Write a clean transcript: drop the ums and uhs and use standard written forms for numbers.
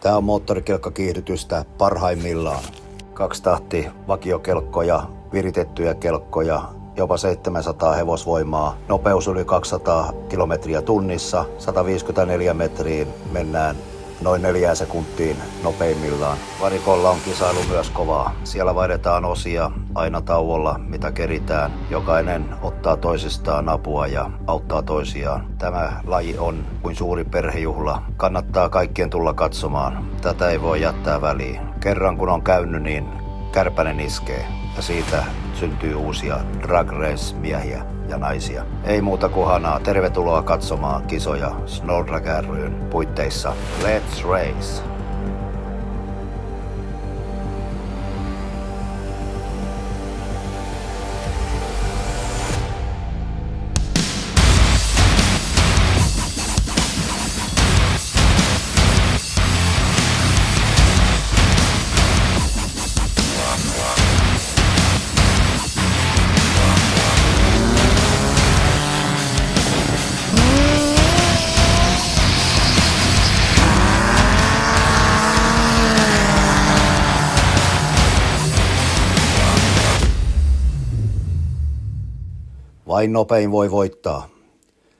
Tämä on moottorikelkkakiihdytystä parhaimmillaan. 2 tahti vakiokelkkoja, viritettyjä kelkkoja, jopa 700 hevosvoimaa. Nopeus yli 200 kilometriä tunnissa, 154 metriin mennään noin 4 sekuntiin nopeimmillaan. Varikolla on kisailu myös kovaa. Siellä vaihdetaan osia aina tauolla, mitä keritään. Jokainen ottaa toisistaan apua ja auttaa toisiaan. Tämä laji on kuin suuri perhejuhla. Kannattaa kaikkien tulla katsomaan. Tätä ei voi jättää väliin. Kerran kun on käynyt, niin kärpänen iskee. Ja siitä syntyy uusia drag race miehiä ja naisia. Ei muuta kuin hanaa. Tervetuloa katsomaan kisoja Snow Drag ry:n puitteissa. Let's race! Vain nopein voi voittaa.